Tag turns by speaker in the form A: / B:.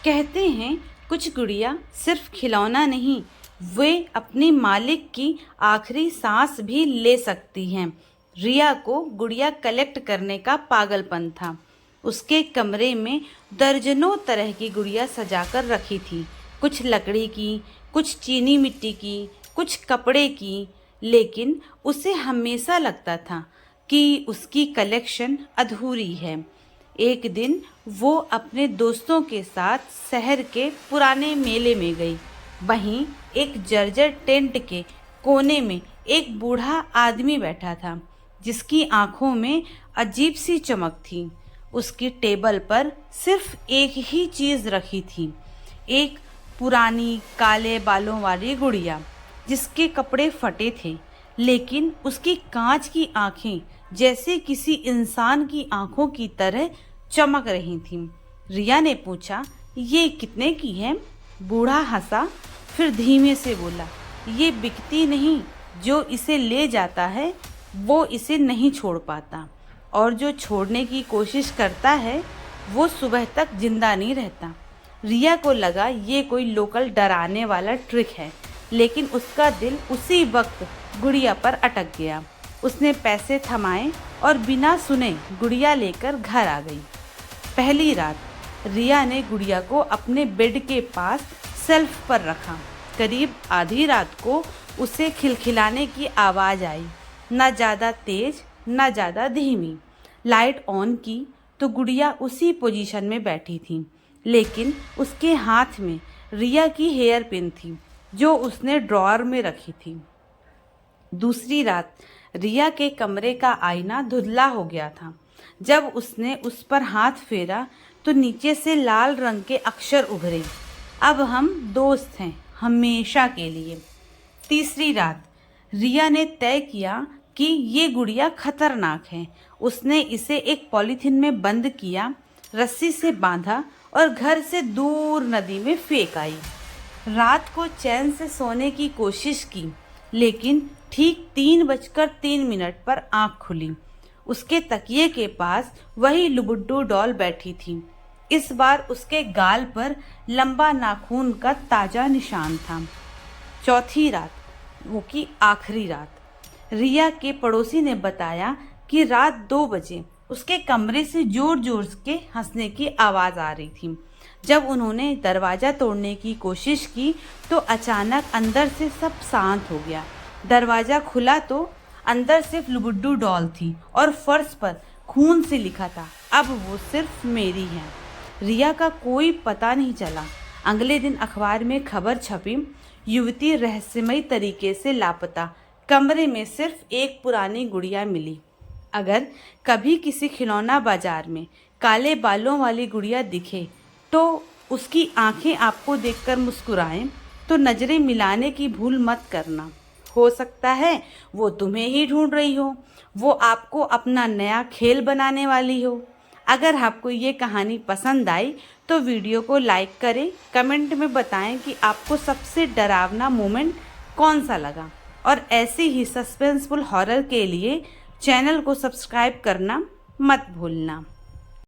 A: कहते हैं कुछ गुड़िया सिर्फ खिलौना नहीं, वे अपने मालिक की आखिरी सांस भी ले सकती हैं। रिया को गुड़िया कलेक्ट करने का पागलपन था। उसके कमरे में दर्जनों तरह की गुड़िया सजाकर रखी थी, कुछ लकड़ी की, कुछ चीनी मिट्टी की, कुछ कपड़े की। लेकिन उसे हमेशा लगता था कि उसकी कलेक्शन अधूरी है। एक दिन वो अपने दोस्तों के साथ शहर के पुराने मेले में गई। वहीं एक जर्जर टेंट के कोने में एक बूढ़ा आदमी बैठा था, जिसकी आंखों में अजीब सी चमक थी। उसकी टेबल पर सिर्फ एक ही चीज़ रखी थी, एक पुरानी काले बालों वाली गुड़िया, जिसके कपड़े फटे थे, लेकिन उसकी कांच की आंखें जैसे किसी इंसान की आंखों की तरह चमक रही थीं। रिया ने पूछा, ये कितने की है? बूढ़ा हंसा, फिर धीमे से बोला, ये बिकती नहीं। जो इसे ले जाता है वो इसे नहीं छोड़ पाता, और जो छोड़ने की कोशिश करता है वो सुबह तक जिंदा नहीं रहता। रिया को लगा ये कोई लोकल डराने वाला ट्रिक है, लेकिन उसका दिल उसी वक्त गुड़िया पर अटक गया। उसने पैसे थमाए और बिना सुने गुड़िया लेकर घर आ गई। पहली रात रिया ने गुड़िया को अपने बेड के पास शेल्फ पर रखा। करीब आधी रात को उसे खिलखिलाने की आवाज़ आई, ना ज़्यादा तेज ना ज़्यादा धीमी। लाइट ऑन की तो गुड़िया उसी पोजीशन में बैठी थी, लेकिन उसके हाथ में रिया की हेयर पिन थी, जो उसने ड्रॉअर में रखी थी। दूसरी रात रिया के कमरे का आईना धुंधला हो गया था। जब उसने उस पर हाथ फेरा तो नीचे से लाल रंग के अक्षर उभरे, अब हम दोस्त हैं हमेशा के लिए। तीसरी रात रिया ने तय किया कि ये गुड़िया खतरनाक है। उसने इसे एक पॉलीथीन में बंद किया, रस्सी से बांधा और घर से दूर नदी में फेंक आई। रात को चैन से सोने की कोशिश की, लेकिन ठीक 3:03 पर आंख खुली। उसके तकिए के पास वही लुबुड्डू डॉल बैठी थी। इस बार उसके गाल पर लंबा नाखून का ताजा निशान था। चौथी रात, वो की आखिरी रात, रिया के पड़ोसी ने बताया कि रात 2 बजे उसके कमरे से जोर जोर के हंसने की आवाज़ आ रही थी। जब उन्होंने दरवाज़ा तोड़ने की कोशिश की तो अचानक अंदर से सब शांत हो गया। दरवाज़ा खुला तो अंदर सिर्फ लुबुड्डू डॉल थी और फर्श पर खून से लिखा था, अब वो सिर्फ मेरी है। रिया का कोई पता नहीं चला। अगले दिन अखबार में खबर छपी, युवती रहस्यमयी तरीके से लापता, कमरे में सिर्फ एक पुरानी गुड़िया मिली। अगर कभी किसी खिलौना बाजार में काले बालों वाली गुड़िया दिखे तो उसकी आंखें आपको देखकर मुस्कुराएं तो नज़रें मिलाने की भूल मत करना। हो सकता है वो तुम्हें ही ढूंढ रही हो, वो आपको अपना नया खेल बनाने वाली हो। अगर आपको ये कहानी पसंद आई तो वीडियो को लाइक करें, कमेंट में बताएं कि आपको सबसे डरावना मोमेंट कौन सा लगा, और ऐसी ही सस्पेंसफुल हॉरर के लिए चैनल को सब्सक्राइब करना मत भूलना।